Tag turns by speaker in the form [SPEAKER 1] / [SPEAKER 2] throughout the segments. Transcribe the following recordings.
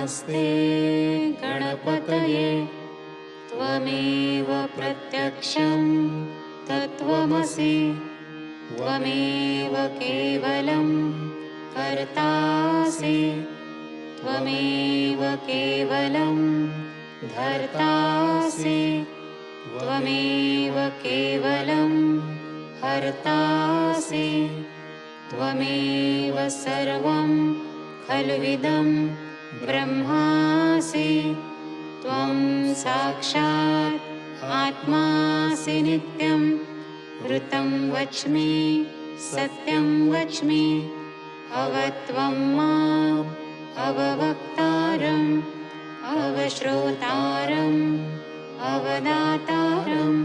[SPEAKER 1] नमस्ते गणपतये त्वमेव प्रत्यक्षं तत्त्वमसि त्वमेव केवलं कर्तासि त्वमेव केवलं धर्तासि त्वमेव केवलं हर्तासि त्वमेव सर्वं खल्विदं ब्रह्मासि त्वं साक्षात् आत्मासि नित्यं ऋतं वच्मि सत्यं वच्मि अवत्वं माम् अववक्तारम् अवश्रोतारम् अवदातारम्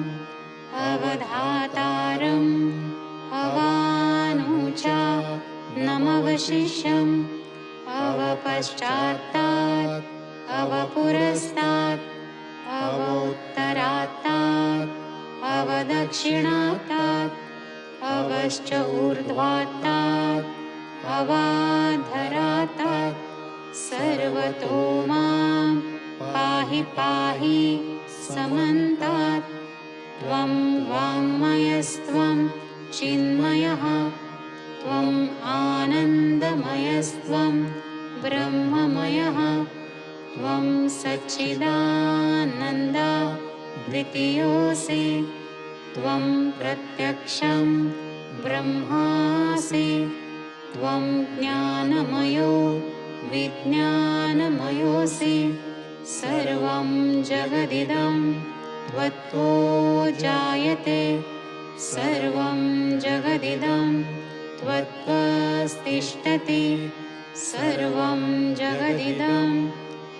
[SPEAKER 1] अवधातारम् अवानुचा नमवशिष्यम् अवपश्चात्तात् अवपुरस्तात् अवोत्तरात्तात् अवदक्षिणात्तात् अवश्च ऊर्ध्वात्तात् अवाधरात्तात् सर्वतो मां पाहि पाहि समन्तात् त्वं वाङ्मयस्त्वं चिन्मयः त्वं आनन्दमयस्त्वं ब्रह्ममयः त्वं सच्चिदानन्द द्वितीयोऽसि त्वं प्रत्यक्षं ब्रह्मासि त्वं ज्ञानमयो विज्ञानमयोऽसि सर्वं जगदिदं त्वत्तो जायते सर्वं जगदिदं त्वत्त्वस्तिष्ठति सर्वं जगदिदं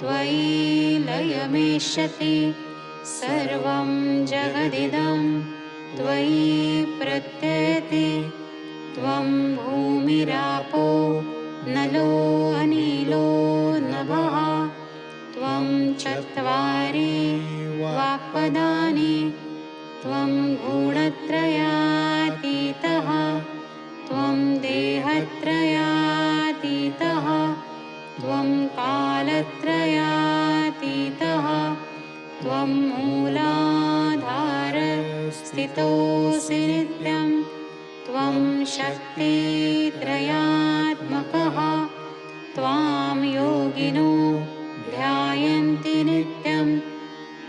[SPEAKER 1] त्वयि लयमेष्यति सर्वं जगदिदं त्वयि प्रत्ययति त्वं भूमिरापो नलो अनिलो नभः त्वं चत्वारि वाक्पदानि त्वं गुणत्रयातीतः त्वं देहत्रयातीतः त्वं कालत्रयातीतः त्वं मूलाधारस्थितोऽसि नित्यं त्वं शक्तित्रयात्मकः त्वां योगिनो ध्यायन्ति नित्यं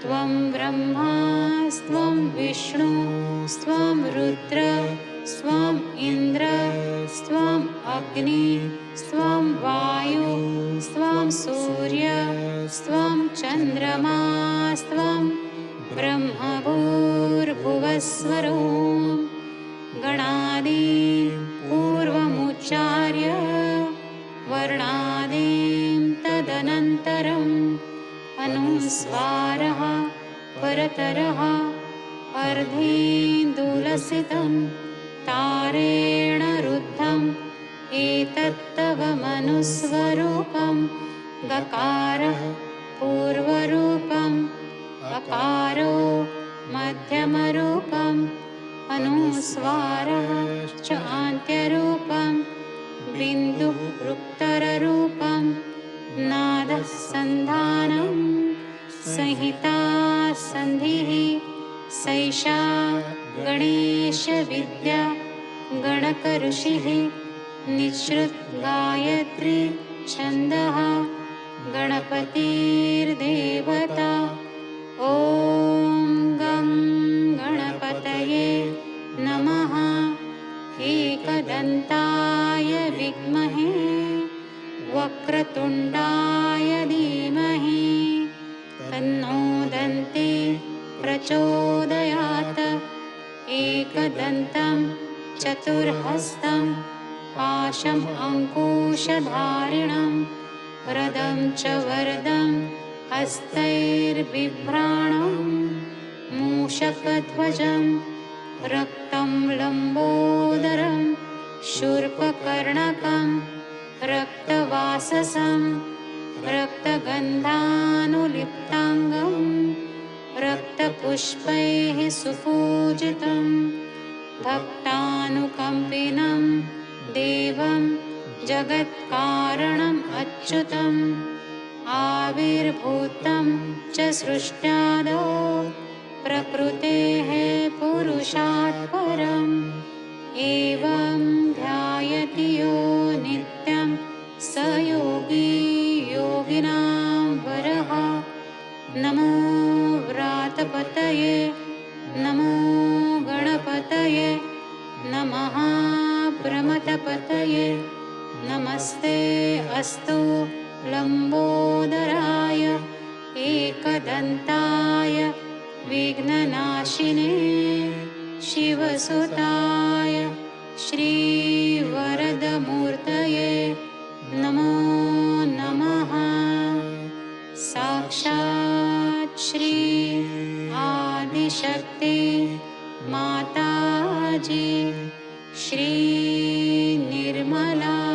[SPEAKER 1] त्वं ब्रह्मास्त्वं विष्णुस्त्वं रुद्र स्वं इन्द्र स्वं अग्नि स्वं वायु स्वं सूर्य स्वं चन्द्रमा स्वं ब्रह्मभूर्भुवस्वरो गणादीं पूर्वमुच्चार्य वर्णादीं तदनन्तरम् अनुस्वारः परतरः अर्धेन्दुलसितं तारेण रुद्धम् एतत्तव मनुस्वरूपं गकारः पूर्वरूपम् अकारो मध्यमरूपम् अनुस्वारः च आन्त्यरूपं बिन्दुः उत्तररूपं नादः सन्धानं संहिता सन्धिः सैषा गणेशविद्या गणकऋषिः निःसृत् गायत्री छन्दः गणपतिर्देवता ॐ गं गणपतये नमः एकदन्ताय विद्महे वक्रतुण्डाय धीमहि तन्नो दन्ती प्रचोदयात् एकदन्तं चतुर्हस्तं पाशम् अङ्कुशधारिणं रदं च वरदं हस्तैर्बिभ्राणं मूषकध्वजं रक्तं लम्बोदरं शूर्पकर्णकं रक्तवाससं रक्तगन्धानुलिप्ताङ्गं रक्तपुष्पैः सुपूजितं भक्तानुकम्पिनं देवं जगत्कारणम् अच्युतम् आविर्भूतं च सृष्ट्यादौ प्रकृतेः पुरुषात् परम् एवं ध्यायति यो नित्यं स योगी योगिनां वरः। नमो व्रातपतये नमो गणपतये नमः प्रमथपतये नमस्ते अस्तु लम्बोदराय एकदन्ताय विघ्ननाशिने शिवसुताय श्रीवरदमूर्तये नमो नमः। साक्षात् श्री आदिशक्ति माताजी श्री निर्मला